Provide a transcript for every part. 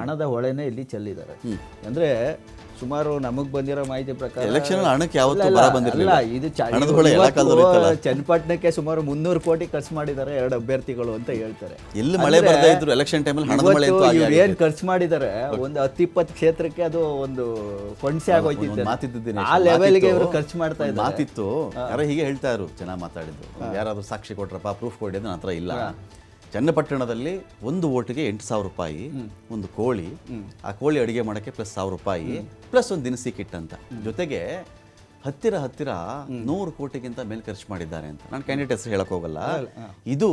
ಹಣದ ಹೊಳೆನೇ ಇಲ್ಲಿ ಚೆಲ್ಲಿದ್ದಾರೆ. ಅಂದರೆ ಸುಮಾರು ನಮಗೆ ಬಂದಿರೋ ಮಾಹಿತಿ ಪ್ರಕಾರ ಎಲೆಕ್ಷನ್ ಹಣಕ್ಕೆ ಯಾವತ್ತೂ ಬರ ಬಂದಿರಲಿಲ್ಲ. ಇದು ಚನ್ನಪಟ್ಟಣಕ್ಕೆ ಸುಮಾರು 300 ಕೋಟಿ ಖರ್ಚು ಮಾಡಿದ್ದಾರೆ 2 ಅಭ್ಯರ್ಥಿಗಳು ಅಂತ ಹೇಳ್ತಾರೆ. ಎಲ್ಲಿ ಮಳೆ ಬರ್ತಾ ಇದ್ರು ಎಲೆಕ್ಷನ್ ಟೈಮಲ್ಲಿ ಹಣದ ಮಳೆ ಏನ್ ಖರ್ಚು ಮಾಡಿದ್ದಾರೆ ಒಂದು 10-20 ಕ್ಷೇತ್ರಕ್ಕೆ ಅದು ಒಂದು ಕೊಂಡ್ಸಿ ಆಗೋಯ್ತಿತ್ತು. ಆ ಲೆವೆಲ್ಗೆ ಇವರು ಖರ್ಚು ಮಾಡ್ತಾ ಇದ್ದಾರೆ. ಮಾತಿತ್ತು ಯಾರೋ ಹೀಗೆ ಹೇಳ್ತಾ ಇದ್ರು, ಚೆನ್ನಾಗಿ ಮಾತಾಡಿದ್ರು. ಯಾರಾದ್ರೂ ಸಾಕ್ಷಿ ಕೊಟ್ರಪ್ಪ, ಪ್ರೂಫ್ ಕೊಡಿ ಅಂತ ನನ್ನ ಹತ್ರ ಇಲ್ಲ. ಚನ್ನಪಟ್ಟಣದಲ್ಲಿ ಒಂದು ಓಟಿಗೆ 8,000 ರೂಪಾಯಿ, ಒಂದು ಕೋಳಿ, ಆ ಕೋಳಿ ಅಡುಗೆ ಮಾಡೋಕ್ಕೆ ಪ್ಲಸ್ 1,000 ರೂಪಾಯಿ ಪ್ಲಸ್ ಒಂದು ದಿನಸಿ ಕಿಟ್ ಅಂತ, ಜೊತೆಗೆ ಹತ್ತಿರ 100 ಕೋಟಿಗಿಂತ ಮೇಲೆ ಖರ್ಚು ಮಾಡಿದ್ದಾರೆ ಅಂತ. ನಾನು ಕ್ಯಾಂಡಿಡೇಟ್ ಹೆಸರು ಹೇಳಕ್ ಹೋಗಲ್ಲ. ಇದು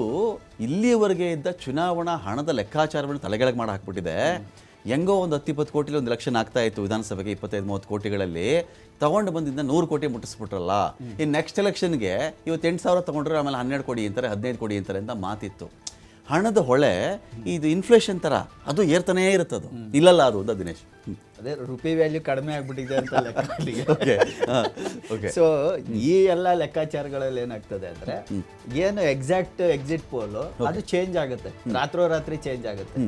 ಇಲ್ಲಿಯವರೆಗೆ ಇದ್ದ ಚುನಾವಣಾ ಹಣದ ಲೆಕ್ಕಾಚಾರವನ್ನು ತಲೆಗೆಳಗೆ ಮಾಡಿ ಹಾಕ್ಬಿಟ್ಟಿದೆ. ಹೆಂಗೋ ಒಂದು 10-20 ಕೋಟಿಲಿ ಒಂದು ಎಲೆಕ್ಷನ್ ಆಗ್ತಾ ಇತ್ತು ವಿಧಾನಸಭೆಗೆ, 25-30 ಕೋಟಿಗಳಲ್ಲಿ ತಗೊಂಡು ಬಂದಿದ್ದ 100 ಕೋಟಿ ಮುಟ್ಟಿಸ್ಬಿಟ್ರಲ್ಲ. ಈ ನೆಕ್ಸ್ಟ್ ಎಲೆಕ್ಷನ್ಗೆ ಇವತ್ತು 8,000 ತಗೊಂಡ್ರೆ ಆಮೇಲೆ 12 ಕೋಟಿ ಅಂತಾರೆ, 15 ಕೋಟಿ ಅಂತಾರೆ ಅಂತ ಮಾತಿತ್ತು. ಹಣದ ಹೊಳೆ ಇದು ಇನ್ಫ್ಲೇಷನ್ ತರ ಅದು ಏರ್ತಾನೇ ಇರುತ್ತದು. ಇಲ್ಲಲ್ಲ ಅದು ದಿನೇಶ್, ಅದೇ ರುಪಿ ವ್ಯಾಲ್ಯೂ ಕಡಿಮೆ ಆಗ್ಬಿಟ್ಟಿದೆ ಅಂತ ಓಕೆ. ಸೊ ಈ ಎಲ್ಲ ಲೆಕ್ಕಾಚಾರಗಳಲ್ಲಿ ಏನಾಗ್ತದೆ ಅಂದ್ರೆ ಏನು ಎಕ್ಸಾಕ್ಟ್ ಎಕ್ಸಿಟ್ ಪೋಲ್ ಅದು ಚೇಂಜ್ ಆಗುತ್ತೆ, ರಾತ್ರೋರಾತ್ರಿ ಚೇಂಜ್ ಆಗುತ್ತೆ.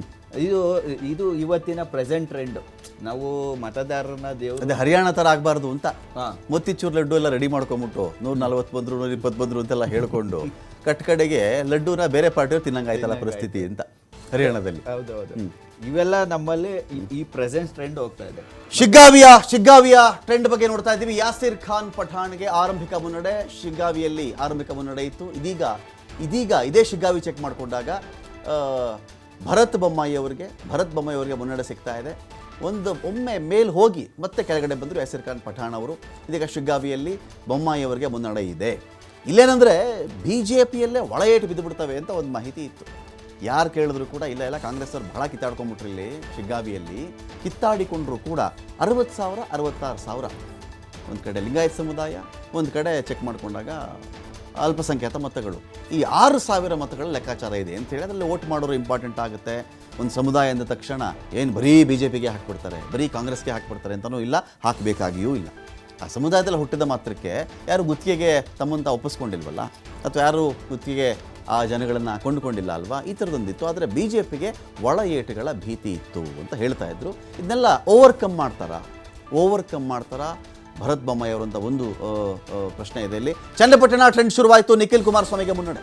ಇದು ಇವತ್ತಿನ ಪ್ರೆಸೆಂಟ್ ಟ್ರೆಂಡ್. ನಾವು ಮತದಾರರನ್ನ ಅದೇ ಹರಿಯಾಣ ತರ ಆಗ್ಬಾರ್ದು ಅಂತ ಮೊತ್ತಿಚೂರು ಲಡ್ಡು ಎಲ್ಲ ರೆಡಿ ಮಾಡ್ಕೊಂಬಿಟ್ಟು 140 ಬಂದ್ರು 120 ಬಂದ್ರು ಅಂತೆಲ್ಲ ಹೇಳ್ಕೊಂಡು ಕಡೆಗೆ ಲಡ್ಡುನ ಬೇರೆ ಪಾರ್ಟಿಯವ್ರು ತಿನ್ನಂಗಾಯ್ತಲ್ಲ ಪರಿಸ್ಥಿತಿ ಅಂತ ಹರಿಯಾಣದಲ್ಲಿ. ಹೌದೌದು, ಇವೆಲ್ಲ ನಮ್ಮಲ್ಲಿ ಈ ಪ್ರೆಸೆಂಟ್ ಟ್ರೆಂಡ್ ಹೋಗ್ತಾ ಇದೆ. ಶಿಗ್ಗಾವಿಯ ಟ್ರೆಂಡ್ ಬಗ್ಗೆ ನೋಡ್ತಾ ಇದ್ದೀವಿ. ಯಾಸಿರ್ ಖಾನ್ ಪಠಾಣ್ಗೆ ಆರಂಭಿಕ ಮುನ್ನಡೆ, ಶಿಗ್ಗಾವಿಯಲ್ಲಿ ಆರಂಭಿಕ ಮುನ್ನಡೆ ಇತ್ತು. ಇದೀಗ ಇದೇ ಶಿಗ್ಗಾವಿ ಚೆಕ್ ಮಾಡಿಕೊಂಡಾಗ ಭರತ್ ಬೊಮ್ಮಾಯಿ ಅವರಿಗೆ ಮುನ್ನಡೆ ಸಿಗ್ತಾ ಇದೆ. ಒಮ್ಮೆ ಮೇಲ್ ಹೋಗಿ ಮತ್ತೆ ಕೆಳಗಡೆ ಬಂದರು ಯಾಸಿರ್ ಖಾನ್ ಪಠಾಣ್ ಅವರು. ಇದೀಗ ಶಿಗ್ಗಾವಿಯಲ್ಲಿ ಬೊಮ್ಮಾಯಿ ಅವರಿಗೆ ಮುನ್ನಡೆ ಇದೆ. ಇಲ್ಲೇನಂದರೆ BJPಯಲ್ಲೇ ಒಳ ಏಟು ಬಿದ್ದುಬಿಡ್ತವೆ ಅಂತ ಒಂದು ಮಾಹಿತಿ ಇತ್ತು. ಯಾರು ಕೇಳಿದ್ರು ಕೂಡ ಇಲ್ಲ ಕಾಂಗ್ರೆಸ್ ಅವರು ಭಾಳ ಕಿತ್ತಾಡ್ಕೊಂಡ್ಬಿಟ್ರು ಇಲ್ಲಿ ಶಿಗ್ಗಾವಿಯಲ್ಲಿ. ಕಿತ್ತಾಡಿಕೊಂಡ್ರು ಕೂಡ 60,000 66,000 ಒಂದು ಕಡೆ ಲಿಂಗಾಯತ ಸಮುದಾಯ, ಒಂದು ಕಡೆ ಚೆಕ್ ಮಾಡಿಕೊಂಡಾಗ ಅಲ್ಪಸಂಖ್ಯಾತ ಮತಗಳು. ಈ 6,000 ಮತಗಳ ಲೆಕ್ಕಾಚಾರ ಇದೆ ಅಂತೇಳಿ ಅದರಲ್ಲಿ ವೋಟ್ ಮಾಡೋರು ಇಂಪಾರ್ಟೆಂಟ್ ಆಗುತ್ತೆ. ಒಂದು ಸಮುದಾಯ ಅಂದ ತಕ್ಷಣ ಏನು ಬರೀ BJPಗೆ ಹಾಕ್ಬಿಡ್ತಾರೆ, ಬರೀ ಕಾಂಗ್ರೆಸ್ಗೆ ಹಾಕ್ಬಿಡ್ತಾರೆ ಅಂತಲೂ ಇಲ್ಲ, ಹಾಕಬೇಕಾಗಿಯೂ ಇಲ್ಲ. ಆ ಸಮುದಾಯದಲ್ಲಿ ಹುಟ್ಟಿದ ಮಾತ್ರಕ್ಕೆ ಯಾರು ಗುತ್ತಿಗೆಗೆ ತಮ್ಮಂತ ಒಪ್ಪಿಸ್ಕೊಂಡಿಲ್ವಲ್ಲ, ಅಥವಾ ಯಾರು ಗುತ್ತಿಗೆಗೆ ಆ ಜನಗಳನ್ನು ಕೊಂಡುಕೊಂಡಿಲ್ಲ ಅಲ್ವಾ, ಈ ಥರದೊಂದಿತ್ತು. ಆದರೆ BJPಗೆ ಒಳ ಏಟುಗಳ ಭೀತಿ ಇತ್ತು ಅಂತ ಹೇಳ್ತಾ ಇದ್ರು. ಇದನ್ನೆಲ್ಲ ಓವರ್ಕಮ್ ಮಾಡ್ತಾರಾ ಭರತ್ ಬೊಮ್ಮಾಯಿ ಅವರಂತ ಒಂದು ಪ್ರಶ್ನೆ ಇದೆ ಇಲ್ಲಿ. ಚನ್ನಪಟ್ಟಣ ಟ್ರೆಂಡ್ ಶುರುವಾಯಿತು. ನಿಖಿಲ್ ಕುಮಾರಸ್ವಾಮಿಗೆ ಮುನ್ನಡೆ.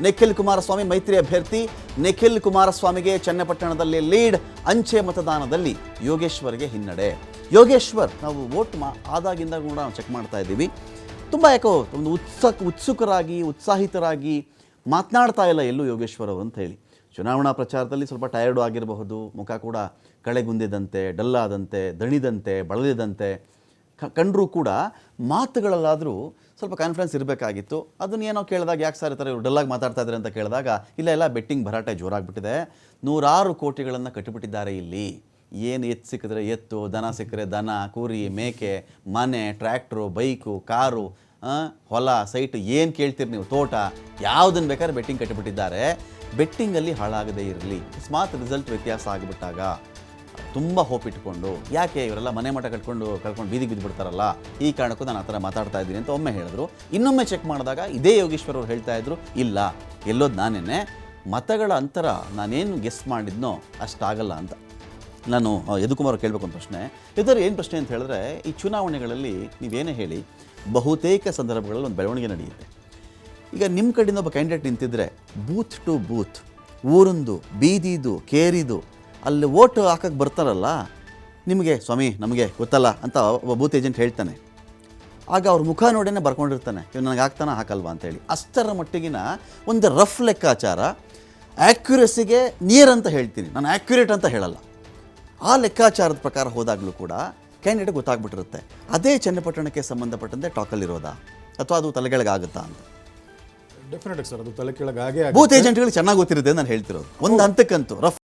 ನಿಖಿಲ್ ಕುಮಾರಸ್ವಾಮಿ ಮೈತ್ರಿ ಅಭ್ಯರ್ಥಿ. ನಿಖಿಲ್ ಕುಮಾರಸ್ವಾಮಿಗೆ ಚನ್ನಪಟ್ಟಣದಲ್ಲಿ ಲೀಡ್. ಅಂಚೆ ಮತದಾನದಲ್ಲಿ ಯೋಗೇಶ್ವರ್ಗೆ ಹಿನ್ನಡೆ. ಯೋಗೇಶ್ವರ್ ನಾವು ವೋಟ್ ಆದಾಗಿಂದ ಕೂಡ ನಾವು ಚೆಕ್ ಮಾಡ್ತಾ ಇದ್ದೀವಿ. ತುಂಬ ಯಾಕೋ ಒಂದು ಉತ್ಸುಕರಾಗಿ ಉತ್ಸಾಹಿತರಾಗಿ ಮಾತನಾಡ್ತಾ ಇಲ್ಲ ಎಲ್ಲೂ ಯೋಗೇಶ್ವರ್ ಅವರು ಅಂತ ಹೇಳಿ. ಚುನಾವಣಾ ಪ್ರಚಾರದಲ್ಲಿ ಸ್ವಲ್ಪ ಟಯರ್ಡು ಆಗಿರಬಹುದು, ಮುಖ ಕೂಡ ಕಳೆಗುಂದಿದಂತೆ, ಡಲ್ಲಾದಂತೆ, ದಣಿದಂತೆ, ಬಳಲಿದಂತೆ ಕಂಡರೂ ಕೂಡ ಮಾತುಗಳಲ್ಲಾದರೂ ಸ್ವಲ್ಪ ಕಾನ್ಫಿಡೆನ್ಸ್ ಇರಬೇಕಾಗಿತ್ತು. ಅದನ್ನು ಏನೋ ಕೇಳಿದಾಗ ಯಾಕೆ ಸರ್ ಈ ಥರ ಇವರು ಡಲ್ಲಾಗಿ ಮಾತಾಡ್ತಾ ಇದ್ದಾರೆ ಅಂತ ಕೇಳಿದಾಗ ಇಲ್ಲ ಬೆಟ್ಟಿಂಗ್ ಭರಾಟೆ ಜೋರಾಗ್ಬಿಟ್ಟಿದೆ, 106 ಕೋಟಿಗಳನ್ನು ಕಟ್ಟಿಬಿಟ್ಟಿದ್ದಾರೆ ಇಲ್ಲಿ. ಏನು ಎತ್ತು ಸಿಕ್ಕಿದ್ರೆ ಎತ್ತು, ದನ ಸಿಕ್ಕರೆ ದನ, ಕುರಿ, ಮೇಕೆ, ಮನೆ, ಟ್ರ್ಯಾಕ್ಟ್ರು, ಬೈಕು, ಕಾರು, ಹೊಲ, ಸೈಟು, ಏನು ಕೇಳ್ತೀರಿ ನೀವು, ತೋಟ, ಯಾವುದನ್ನು ಬೇಕಾದ್ರೆ ಬೆಟ್ಟಿಂಗ್ ಕಟ್ಟಿಬಿಟ್ಟಿದ್ದಾರೆ. ಬೆಟ್ಟಿಂಗಲ್ಲಿ ಹಾಳಾಗದೇ ಇರಲಿ, ಅಕಸ್ಮಾತ್ ರಿಸಲ್ಟ್ ವ್ಯತ್ಯಾಸ ಆಗಿಬಿಟ್ಟಾಗ ತುಂಬ ಹೋಪ್ ಇಟ್ಕೊಂಡು ಯಾಕೆ ಇವರೆಲ್ಲ ಮನೆ ಮಠ ಕಳ್ಕೊಂಡು ಬೀದಿಗೆ ಬಿದ್ದುಬಿಡ್ತಾರಲ್ಲ, ಈ ಕಾರಣಕ್ಕೂ ನಾನು ಆ ಥರ ಮಾತಾಡ್ತಾ ಇದ್ದೀನಿ ಅಂತ ಒಮ್ಮೆ ಹೇಳಿದ್ರು. ಇನ್ನೊಮ್ಮೆ ಚೆಕ್ ಮಾಡಿದಾಗ ಇದೇ ಯೋಗೇಶ್ವರ್ ಅವರು ಹೇಳ್ತಾ ಇದ್ರು, ಇಲ್ಲ ಎಲ್ಲೋದು ನಾನೇನೆ, ಮತಗಳ ಅಂತರ ನಾನೇನು ಗೆಸ್ ಮಾಡಿದ್ನೋ ಅಷ್ಟಾಗಲ್ಲ ಅಂತ. ನಾನು ಯದುಕುಮಾರ್ ಕೇಳಬೇಕು ಅಂತ ಪ್ರಶ್ನೆ ಇದರ ಏನು ಪ್ರಶ್ನೆ ಅಂತ ಹೇಳಿದ್ರೆ, ಈ ಚುನಾವಣೆಗಳಲ್ಲಿ ನೀವೇನೇ ಹೇಳಿ ಬಹುತೇಕ ಸಂದರ್ಭಗಳಲ್ಲಿ ಒಂದು ಬೆಳವಣಿಗೆ ನಡೆಯುತ್ತೆ. ಈಗ ನಿಮ್ಮ ಕಡೆಯಿಂದ ಒಬ್ಬ ಕ್ಯಾಂಡಿಡೇಟ್ ನಿಂತಿದ್ರೆ ಬೂತ್ ಟು ಬೂತ್, ಊರಿಂದು, ಬೀದಿದು, ಕೇರಿದು ಅಲ್ಲಿ ವೋಟ್ ಹಾಕಕ್ಕೆ ಬರ್ತಾರಲ್ಲ, ನಿಮಗೆ ಸ್ವಾಮಿ ನಮಗೆ ಗೊತ್ತಲ್ಲ ಅಂತ ಒಬ್ಬ ಬೂತ್ ಏಜೆಂಟ್ ಹೇಳ್ತಾನೆ. ಆಗ ಅವ್ರ ಮುಖ ನೋಡೇ ಬರ್ಕೊಂಡಿರ್ತಾನೆ, ಇವ್ ನನಗೆ ಹಾಕ್ತಾನ ಹಾಕಲ್ವಾ ಅಂತೇಳಿ. ಅಷ್ಟರ ಮಟ್ಟಿಗಿನ ಒಂದು ರಫ್ ಲೆಕ್ಕಾಚಾರ. ಆ್ಯಕ್ಯುರಸಿಗೆ ನಿಯರ್ ಅಂತ ಹೇಳ್ತೀನಿ, ನಾನು ಆ್ಯಕ್ಯುರೇಟ್ ಅಂತ ಹೇಳಲ್ಲ. ಆ ಲೆಕ್ಕಾಚಾರದ ಪ್ರಕಾರ ಹೋದಾಗಲೂ ಕೂಡ ಕ್ಯಾಂಡಿಡೇಟ್ ಗೊತ್ತಾಗ್ಬಿಟ್ಟಿರುತ್ತೆ. ಅದೇ ಚನ್ನಪಟ್ಟಣಕ್ಕೆ ಸಂಬಂಧಪಟ್ಟಂತೆ ಟಾಕಲ್ಲಿರೋದಾ ಅಥವಾ ಅದು ತಲೆಕೆಳಗಾಗುತ್ತಾ ಅಂತ. ಡೆಫಿನೆಟ್ ಸರ್, ಅದು ತಲೆ ಕೆಳಗಾಗೆ ಬೂತ್ ಏಜೆಂಟ್ಗಳಿಗೆ ಚೆನ್ನಾಗಿ ಗೊತ್ತಿರುತ್ತೆ ನಾನು ಹೇಳ್ತಿರೋದು. ಒಂದು ಹಂತಕ್ಕಂತೂ ರಫ್